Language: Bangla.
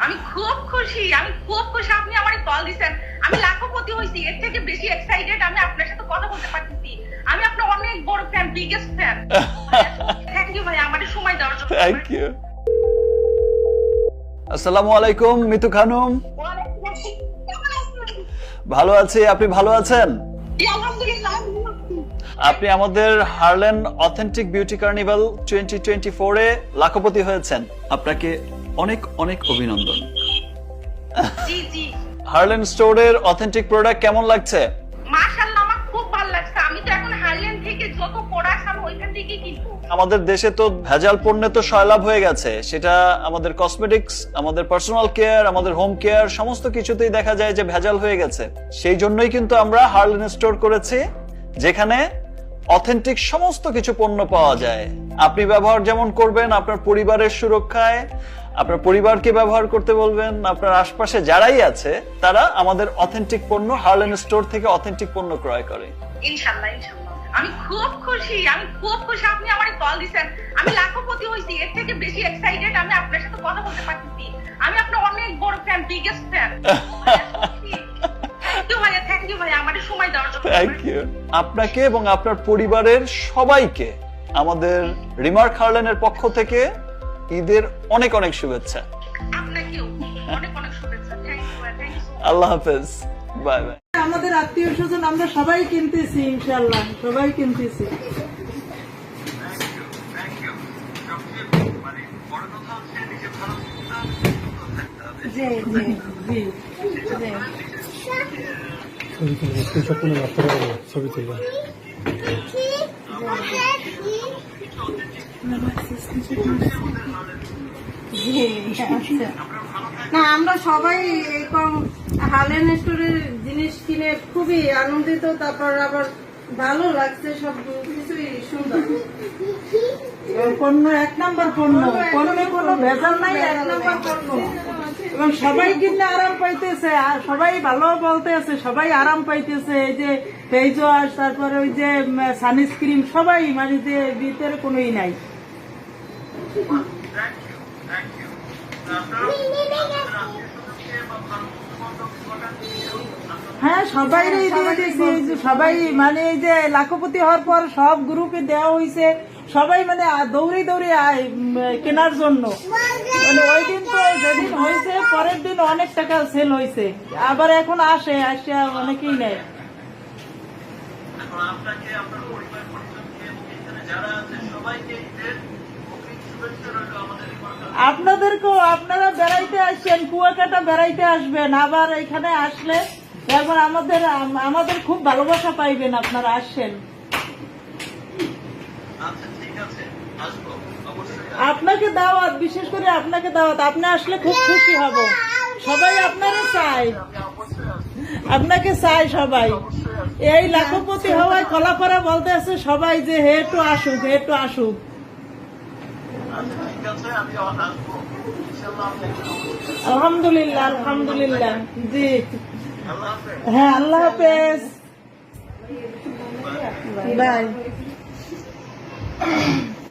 আমি খুব খুশি, আমি খুব খুশি আপনি আমারে কল দিছেন। আমি লাখপতি হইছি, এর থেকে বেশি এক্সাইটেড আমি আপনার সাথে কথা বলতে পারতেছি। আমি আপনার অনেক বড় fan, biggest fan. Thank you ভাই আমারে সময় দেওয়ার জন্য। Thank you. আসসালামু আলাইকুম মিতু খানম। ভালো আছি, আপনি ভালো আছেন? আলহামদুলিল্লাহ। আপনি আমাদের হার্লেন অথেন্টিক বিউটি কার্নিভাল 2024 এ লাখপতি হয়েছেন। আপনাকে অনেক অনেক অভিনন্দন। জি জি। হার্লেন স্টোরের অথেন্টিক প্রোডাক্ট কেমন লাগছে? মাশাআল্লাহ আমার খুব ভালো লাগছে। আমি তো এখন হারলেন থেকে যত প্রোডাক্ট আমি ওইখান থেকেই কিনবো। আমাদের দেশে তো ভেজাল পণ্যে তো সয়লাভ হয়ে গেছে, সেটা আমাদের কসমেটিক্স, আমাদের পার্সোনাল কেয়ার, আমাদের হোম কেয়ার সমস্ত কিছুতেই দেখা যায় যে ভেজাল হয়ে গেছে। সেই জন্যই কিন্তু আমরা হার্লেন স্টোর করেছি, যেখানে অথেন্টিক সমস্ত কিছু পণ্য পাওয়া যায়। আপনি ব্যবহার যেমন করবেন আপনার পরিবারের সুরক্ষায়, আপনার পরিবারকে ব্যবহার করতে বলবেন, আপনার আশপাশে যারাই আছে তারা আমাদের অথেন্টিক পণ্য হার্লেন স্টোর থেকে অথেন্টিক পণ্য ক্রয় করে। ইনশাআল্লাহ ইনশাআল্লাহ। আমি খুব খুশি, আমি খুব খুশি আপনি আমারে কল দিছেন। আমি লাখপতি হইছি, এর থেকে বেশি এক্সাইটেড আমি আপনার সাথে কথা বলতে পারতেছি। আমি আপনার অনেক বড় fan, biggest fan. Thank you ভাইয়া, থ্যাংক ইউ ভাইয়া আমারে সময় দেওয়ার জন্য। Thank you. আপনাকে এবং আপনার পরিবারের সবাইকে আমাদের রিমার্ক হার্লেনের পক্ষ থেকে ঈদের অনেক অনেক শুভেচ্ছা। আপনাকেও অনেক অনেক শুভেচ্ছা। থ্যাংক ইউ ভাইয়া, থ্যাংক ইউ। আল্লাহ হাফেজ, বাই বাই। আমাদের আত্মীয় স্বজন আমরা সবাই কিনতেছি, ইনশাল্লাহ সবাই কিনতেছি। জি জি জি জি। ছবি তুলবে। আচ্ছা। না আমরা সবাই এরকম হার্লেন স্টোরের জিনিস কিনে খুবই আনন্দিত, তারপর আবার ভালো লাগছে, সব কিছুই সুন্দর। পণ্য এক নাম্বার পণ্য, পণ্যে কোনো ভেজাল নাই, এক নাম্বার পণ্য। এবং সবাই কিনলে আরাম পাইতেছে, আর সবাই ভালো বলতে আছে, সবাই আরাম পাইতেছে। এই যে ফেস ওয়াশ, তারপরে ওই যে সানস্ক্রিন, সবাই মানে যে ভিতরে কোনোই নাই। হ্যাঁ সবাই সবাই মানে এই যে লাখপতি হওয়ার পর সব গ্রুপে দেওয়া হয়েছে, সবাই মানে দৌড়ে দৌড়ে কেনার জন্য। মানে ওই দিন তো যেদিন হয়েছে পরের দিন অনেক টাকা সেল হয়েছে, আবার এখন আসে অনেকেই নেয়। আপনাদেরকেও, আপনারা বেড়াইতে আসছেন, কুয়াকাটা বেড়াইতে আসবেন, আবার এখানে আসলে একবার আমাদের খুব ভালোবাসা পাইবেন, আপনারা আসছেন। আপনাকে দাওয়াত, বিশেষ করে আপনাকে দাওয়াত, আপনি আসলে খুব খুশি হব। সবাই আপনারা চাই, আপনাকে চাই সবাই। এই লাখপতি হওয়ায় কলাপাড়া বলতে আছে সবাই যে হে একটু আসুক, হে একটু আসুক। আলহামদুলিল্লাহ আলহামদুলিল্লাহ। জি হ্যাঁ, আল্লাহ হাফেজ, বাই।